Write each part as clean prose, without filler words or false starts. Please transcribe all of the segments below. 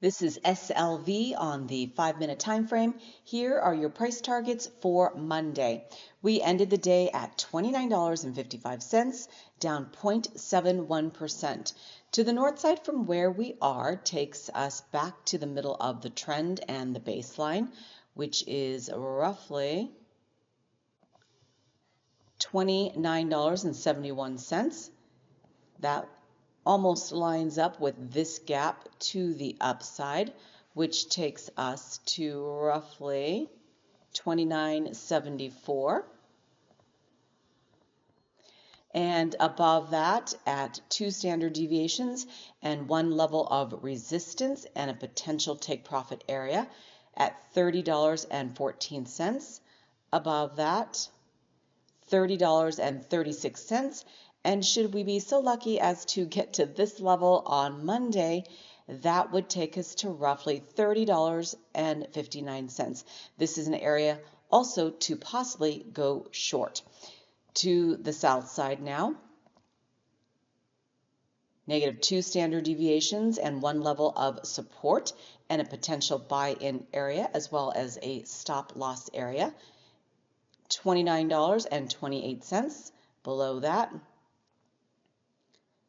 This is SLV on the 5-minute time frame. Here are your price targets for Monday. We ended the day at $29.55, down 0.71%. To the north side from where we are takes us back to the middle of the trend and the baseline, which is roughly $29.71. That almost lines up with this gap to the upside, which takes us to roughly $29.74. And above that, at 2 standard deviations and 1 level of resistance and a potential take profit area at $30.14. Above that, $30.36. And should we be so lucky as to get to this level on Monday, that would take us to roughly $30.59. This is an area also to possibly go short. To the south side now, -2 standard deviations and 1 level of support and a potential buy-in area as well as a stop loss area. $29.28. Below that,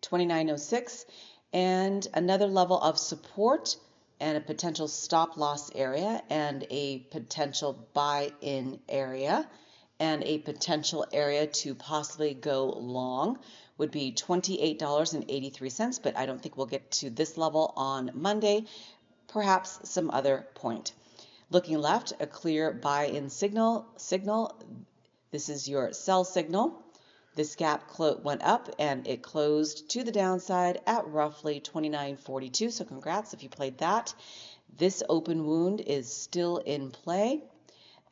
$29.06, and another level of support and a potential stop loss area and a potential buy-in area and a potential area to possibly go long would be $28.83, but I don't think we'll get to this level on Monday, perhaps some other point. Looking left, a clear buy-in signal. This is your sell signal. This gap went up and it closed to the downside at roughly $29.42. So congrats if you played that. This open wound is still in play.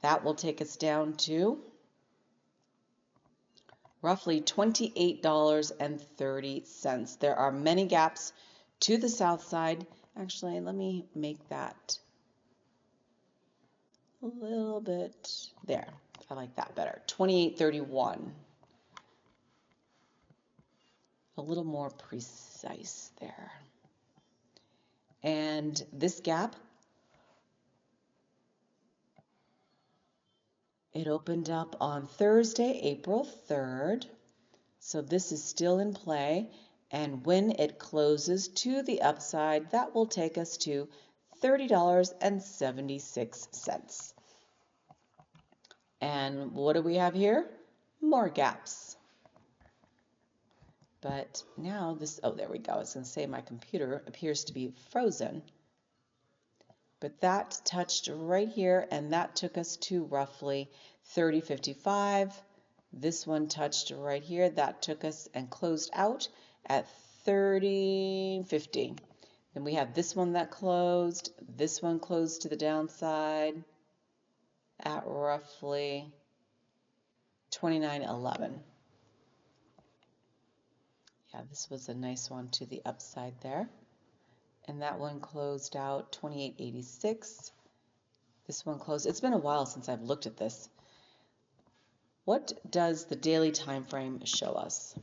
That will take us down to roughly $28.30. There are many gaps to the south side. Actually, let me make that a little bit there. I like that better. $28.31. A little more precise there. And this gap, it opened up on Thursday, April 3rd. So this is still in play. And when it closes to the upside, that will take us to $30.76. And what do we have here? More gaps. But now this, oh, there we go. I was going to say my computer appears to be frozen. But that touched right here, and that took us to roughly $30.55. This one touched right here. That took us and closed out at $30.50. Then we have this one that closed. This one closed to the downside at roughly $29.11. Yeah, this was a nice one to the upside there. And that one closed out $28.86. This one closed. It's been a while since I've looked at this. What does the daily time frame show us?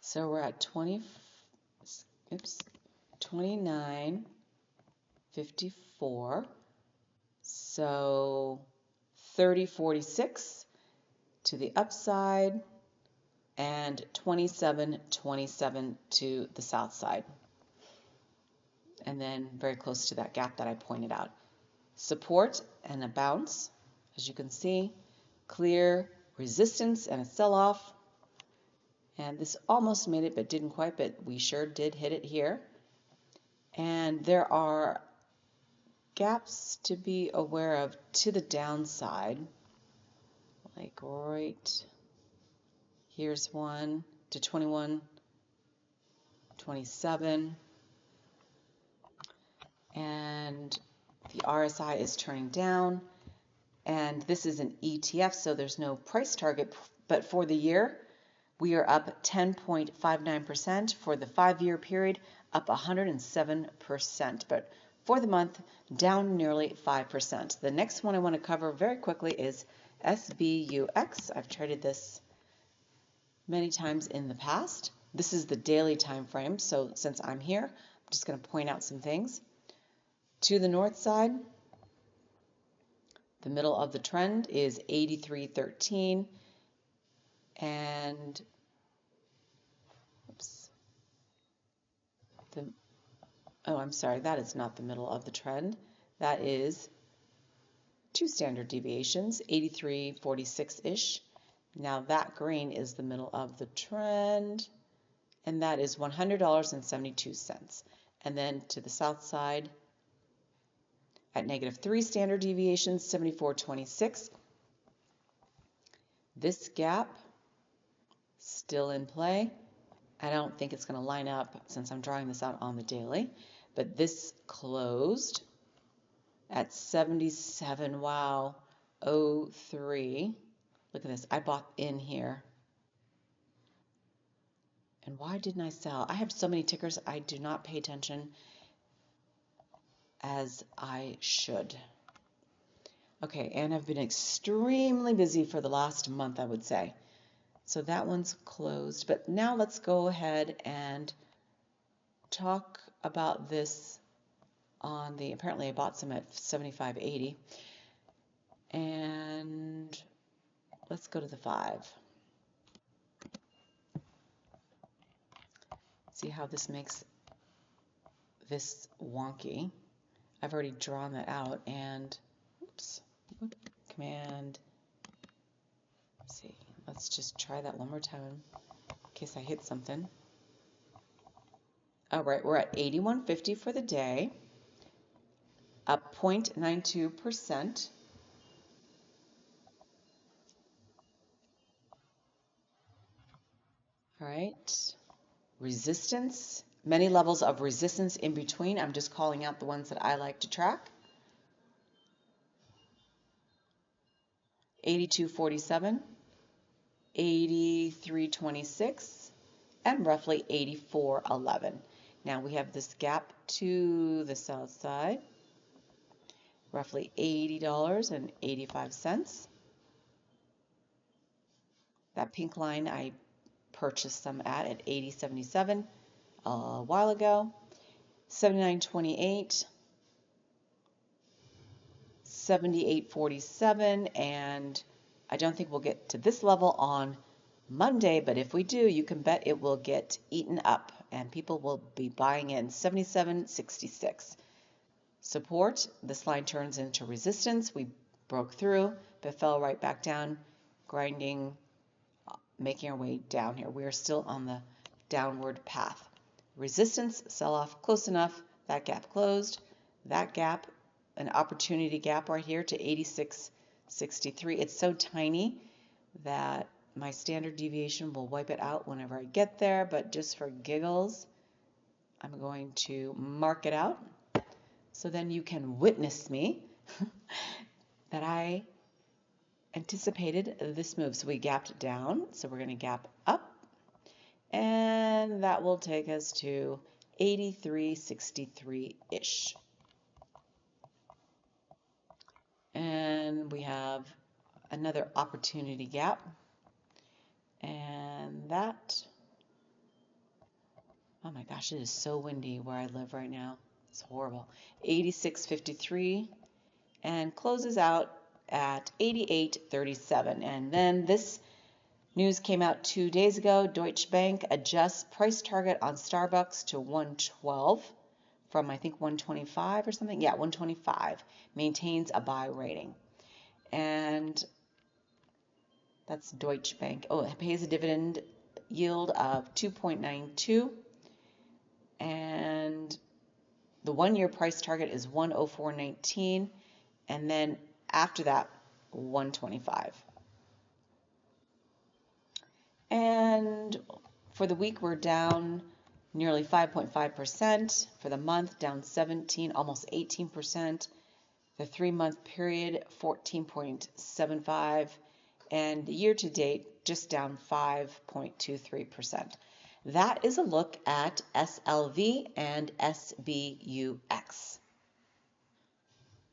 So we're at 29.54. So 30.46 to the upside and 27.27 to the south side. And then very close to that gap that I pointed out. Support and a bounce, as you can see, clear resistance and a sell-off. And this almost made it, but didn't quite, but we sure did hit it here. And there are gaps to be aware of to the downside, like right here's one to 21.27, and the RSI is turning down, and this is an ETF, so there's no price target, but for the year we are up 10.59%. For the 5-year period, up 107%, but for the month, down nearly 5%. The next one I want to cover very quickly is Sbux. I've traded this many times in the past. This is the daily time frame, so since I'm here, I'm just going to point out some things. To the north side, the middle of the trend is 83.13, and oops, I'm sorry, that is not the middle of the trend. That is 2 standard deviations, 83.46-ish. Now that green is the middle of the trend, and that is $100.72. And then to the south side, at -3 standard deviations, 74.26. This gap still in play. I don't think it's going to line up since I'm drawing this out on the daily, but this closed at 77, wow, 03. Look at this, I bought in here. And why didn't I sell? I have so many tickers, I do not pay attention as I should. Okay, and I've been extremely busy for the last month, I would say. So that one's closed, but now let's go ahead and talk about this on the, apparently I bought some at 75.80, and let's go to the 5. See how this makes this wonky. I've already drawn that out, and oops, command, let's see, let's just try that one more time in case I hit something. All right, we're at 81.50 for the day, up 0.92%. All right, resistance, many levels of resistance in between. I'm just calling out the ones that I like to track. 82.47, 83.26, and roughly 84.11. Now we have this gap to the south side, roughly $80.85. That pink line I purchased some at 80.77 a while ago. 79.28, 78.47, and I don't think we'll get to this level on Monday, but if we do, you can bet it will get eaten up and people will be buying in. 77.66. Support, this line turns into resistance. We broke through, but fell right back down, grinding, making our way down here. We are still on the downward path. Resistance, sell off close enough, that gap closed. That gap, an opportunity gap right here to 86.63. It's so tiny that my standard deviation will wipe it out whenever I get there, but just for giggles, I'm going to mark it out. So then you can witness me that I anticipated this move. So we gapped down, so we're going to gap up, and that will take us to 83.63-ish. And we have another opportunity gap, and that, oh my gosh, it is so windy where I live right now. It's horrible. 86.53, and closes out at 88.37. And then this news came out 2 days ago. Deutsche Bank adjusts price target on Starbucks to 112 from I think 125 or something. Yeah, 125. Maintains a buy rating. And that's Deutsche Bank. Oh, it pays a dividend yield of 2.92. And the 1-year price target is 104.19. And then after that, 125. And for the week, we're down nearly 5.5%. For the month, down 17, almost 18%. The 3-month period, 14.75. And year to date, just down 5.23%. That is a look at SLV and SBUX.